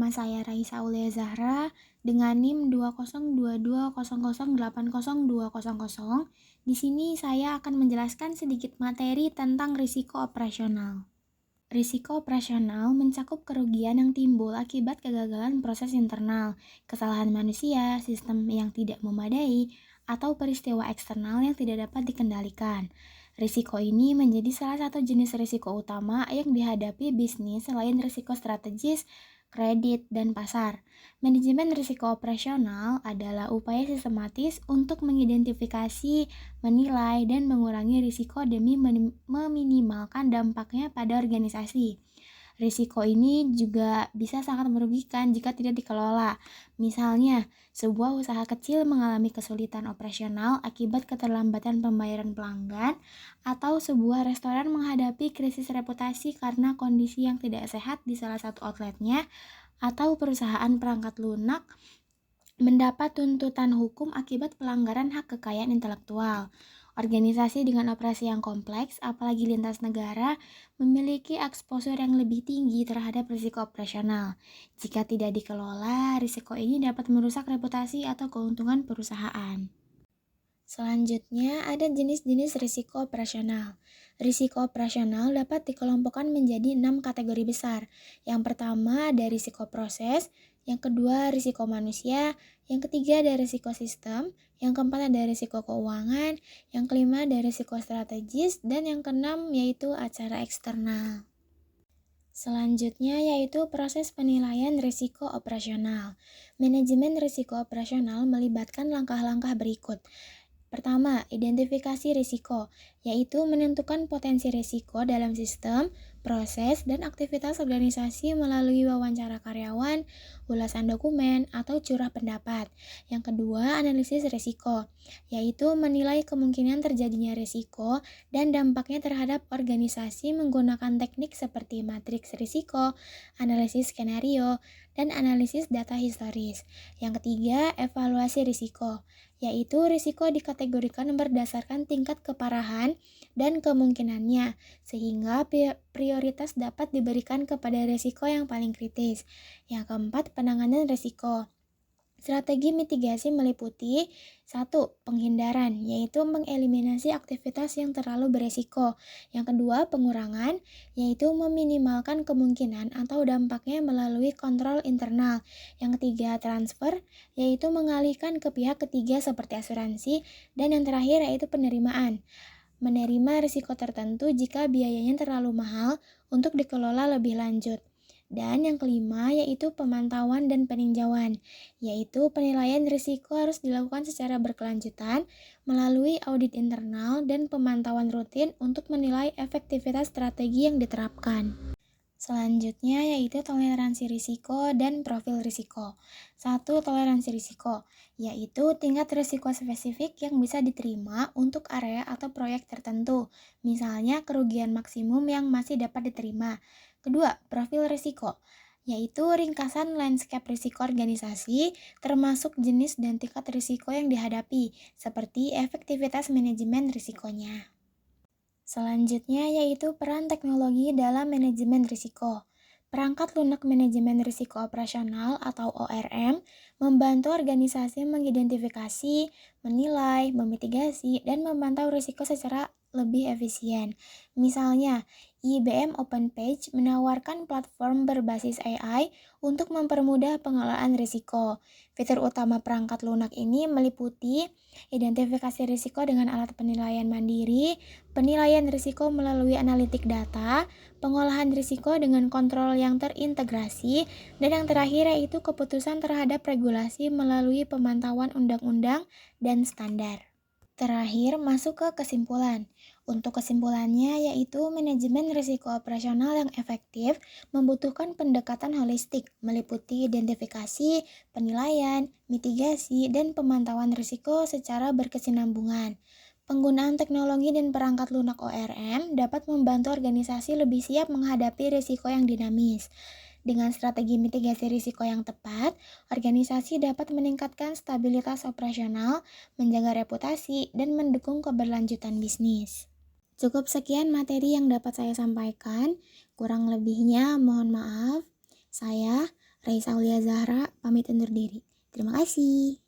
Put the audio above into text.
Nama saya Raisa Aulia Zahra dengan NIM 20220080200. Di sini saya akan menjelaskan sedikit materi tentang risiko operasional. Risiko operasional mencakup kerugian yang timbul akibat kegagalan proses internal, kesalahan manusia, sistem yang tidak memadai, atau peristiwa eksternal yang tidak dapat dikendalikan. Risiko ini menjadi salah satu jenis risiko utama yang dihadapi bisnis selain risiko strategis, kredit, dan pasar. Manajemen risiko operasional adalah upaya sistematis untuk mengidentifikasi, menilai, dan mengurangi risiko demi meminimalkan dampaknya pada organisasi. Risiko ini juga bisa sangat merugikan jika tidak dikelola. Misalnya, sebuah usaha kecil mengalami kesulitan operasional akibat keterlambatan pembayaran pelanggan, atau sebuah restoran menghadapi krisis reputasi karena kondisi yang tidak sehat di salah satu outletnya, atau perusahaan perangkat lunak mendapat tuntutan hukum akibat pelanggaran hak kekayaan intelektual. Organisasi dengan operasi yang kompleks, apalagi lintas negara, memiliki eksposur yang lebih tinggi terhadap risiko operasional. Jika tidak dikelola, risiko ini dapat merusak reputasi atau keuntungan perusahaan. Selanjutnya, ada jenis-jenis risiko operasional. Risiko operasional dapat dikelompokkan menjadi 6 kategori besar. Yang pertama ada risiko proses, yang kedua risiko manusia, yang ketiga ada risiko sistem, yang keempat ada risiko keuangan, yang kelima ada risiko strategis, dan yang keenam yaitu acara eksternal. Selanjutnya yaitu proses penilaian risiko operasional. Manajemen risiko operasional melibatkan langkah-langkah berikut. Pertama, identifikasi risiko, yaitu menentukan potensi risiko dalam sistem, proses, dan aktivitas organisasi melalui wawancara karyawan, ulasan dokumen, atau curah pendapat. Yang kedua, analisis risiko, yaitu menilai kemungkinan terjadinya risiko dan dampaknya terhadap organisasi menggunakan teknik seperti matriks risiko, analisis skenario, dan analisis data historis. Yang ketiga, evaluasi risiko, yaitu risiko dikategorikan berdasarkan tingkat keparahan dan kemungkinannya, sehingga prioritas dapat diberikan kepada risiko yang paling kritis. Yang keempat, penanganan risiko. Strategi mitigasi meliputi 1. Penghindaran, yaitu mengeliminasi aktivitas yang terlalu beresiko. Yang kedua, pengurangan, yaitu meminimalkan kemungkinan atau dampaknya melalui kontrol internal. Yang ketiga, transfer, yaitu mengalihkan ke pihak ketiga seperti asuransi. Dan yang terakhir yaitu penerimaan, menerima risiko tertentu jika biayanya terlalu mahal untuk dikelola lebih lanjut. Dan yang kelima yaitu pemantauan dan peninjauan, yaitu penilaian risiko harus dilakukan secara berkelanjutan melalui audit internal dan pemantauan rutin untuk menilai efektivitas strategi yang diterapkan. Selanjutnya yaitu toleransi risiko dan profil risiko. 1. Toleransi risiko, yaitu tingkat risiko spesifik yang bisa diterima untuk area atau proyek tertentu, misalnya kerugian maksimum yang masih dapat diterima. Kedua, profil risiko, yaitu ringkasan landscape risiko organisasi, termasuk jenis dan tingkat risiko yang dihadapi, seperti efektivitas manajemen risikonya. Selanjutnya yaitu peran teknologi dalam manajemen risiko. Perangkat lunak manajemen risiko operasional atau ORM membantu organisasi mengidentifikasi, menilai, memitigasi, dan memantau risiko secara lebih efisien. Misalnya, IBM OpenPage menawarkan platform berbasis AI untuk mempermudah pengelolaan risiko. Fitur utama perangkat lunak ini meliputi identifikasi risiko dengan alat penilaian mandiri, penilaian risiko melalui analitik data, pengolahan risiko dengan kontrol yang terintegrasi, dan yang terakhir yaitu keputusan terhadap regulasi melalui pemantauan undang-undang dan standar. Terakhir, masuk ke kesimpulan. Untuk kesimpulannya yaitu manajemen risiko operasional yang efektif membutuhkan pendekatan holistik, meliputi identifikasi, penilaian, mitigasi, dan pemantauan risiko secara berkesinambungan. Penggunaan teknologi dan perangkat lunak ORM dapat membantu organisasi lebih siap menghadapi risiko yang dinamis. Dengan strategi mitigasi risiko yang tepat, organisasi dapat meningkatkan stabilitas operasional, menjaga reputasi, dan mendukung keberlanjutan bisnis. Cukup sekian materi yang dapat saya sampaikan, kurang lebihnya mohon maaf. Saya Raisa Aulia Zahra, pamit undur diri. Terima kasih.